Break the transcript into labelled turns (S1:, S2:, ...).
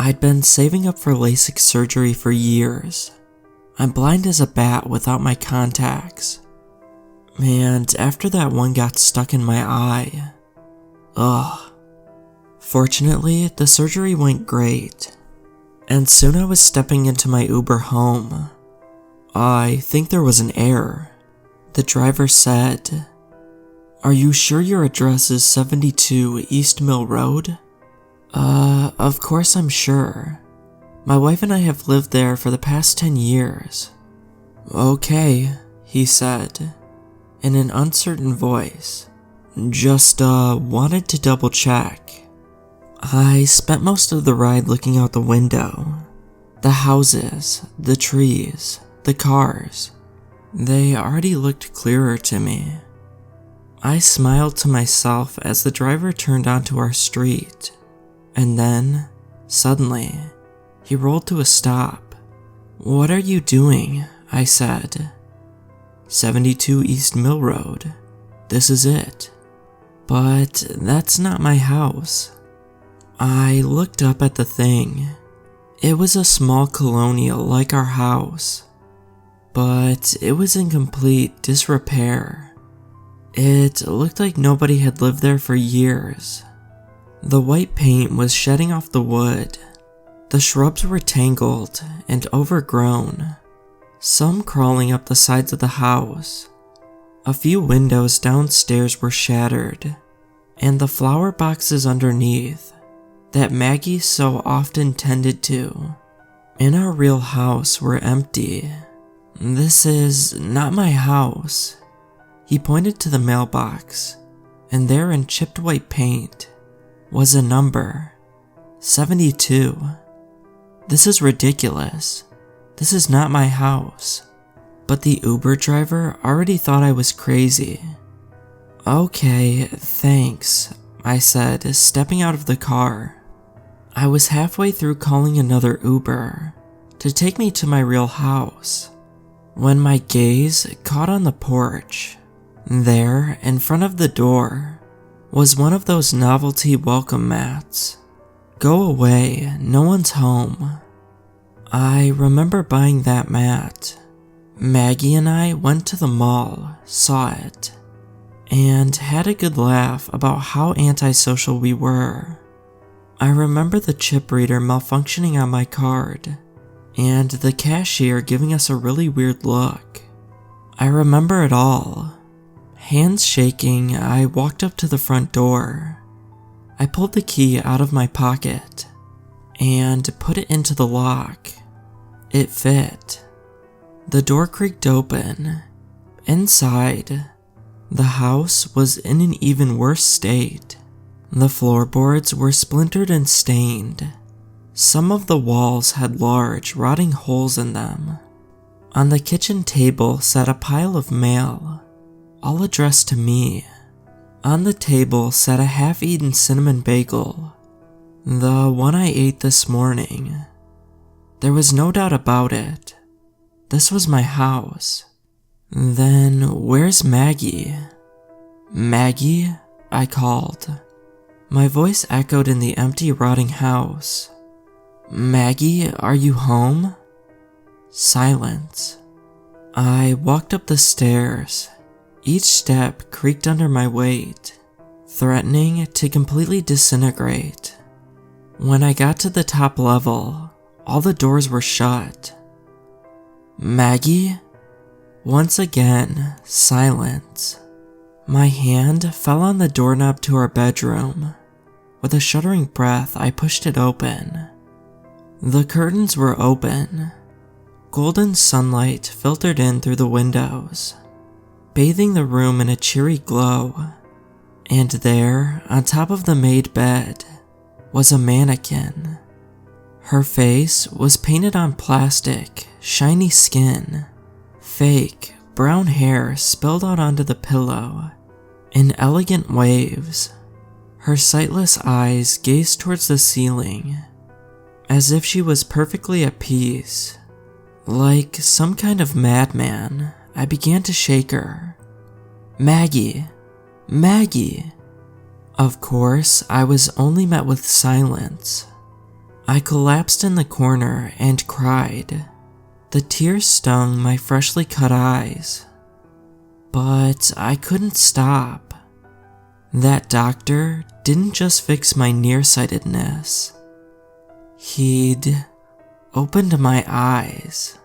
S1: I'd been saving up for Lasik surgery for years. I'm blind as a bat without my contacts. And after that one got stuck in my eye. Ugh. Fortunately, the surgery went great. And soon I was stepping into my Uber home. I think there was an error. The driver said, "Are you sure your address is 72 East Mill Road?" Of course I'm sure. My wife and I have lived there for the past 10 years. "Okay," he said, in an uncertain voice. "Just, wanted to double check." I spent most of the ride looking out the window. The houses, the trees, the cars. They already looked clearer to me. I smiled to myself as the driver turned onto our street. And then, suddenly, he rolled to a stop. "What are you doing?" I said. 72 East Mill Road. This is it." "But that's not my house." I looked up at the thing. It was a small colonial like our house, but it was in complete disrepair. It looked like nobody had lived there for years. The white paint was shedding off the wood. The shrubs were tangled and overgrown, some crawling up the sides of the house. A few windows downstairs were shattered, and the flower boxes underneath that Maggie so often tended to in our real house were empty. "This is not my house." He pointed to the mailbox, and there in chipped white paint was a number, 72. "This is ridiculous. This is not my house." But the Uber driver already thought I was crazy. "Okay, thanks," I said, stepping out of the car. I was halfway through calling another Uber to take me to my real house when my gaze caught on the porch. There, in front of the door, was one of those novelty welcome mats. "Go away, no one's home." I remember buying that mat. Maggie and I went to the mall, saw it, and had a good laugh about how antisocial we were. I remember the chip reader malfunctioning on my card, and the cashier giving us a really weird look. I remember it all. Hands shaking, I walked up to the front door. I pulled the key out of my pocket and put it into the lock. It fit. The door creaked open. Inside, the house was in an even worse state. The floorboards were splintered and stained. Some of the walls had large, rotting holes in them. On the kitchen table sat a pile of mail, all addressed to me. On the table sat a half-eaten cinnamon bagel, the one I ate this morning. There was no doubt about it. This was my house. Then where's Maggie? "Maggie?" I called. My voice echoed in the empty, rotting house. "Maggie, are you home?" Silence. I walked up the stairs. Each step creaked under my weight, threatening to completely disintegrate. When I got to the top level, all the doors were shut. "Maggie?" Once again, silence. My hand fell on the doorknob to our bedroom. With a shuddering breath, I pushed it open. The curtains were open. Golden sunlight filtered in through the windows, bathing the room in a cheery glow. And there, on top of the made bed, was a mannequin. Her face was painted on plastic, shiny skin. Fake, brown hair spilled out onto the pillow in elegant waves. Her sightless eyes gazed towards the ceiling, as if she was perfectly at peace. Like some kind of madman, I began to shake her. "Maggie! Maggie!" Of course, I was only met with silence. I collapsed in the corner and cried. The tears stung my freshly cut eyes. But I couldn't stop. That doctor didn't just fix my nearsightedness. He'd opened my eyes.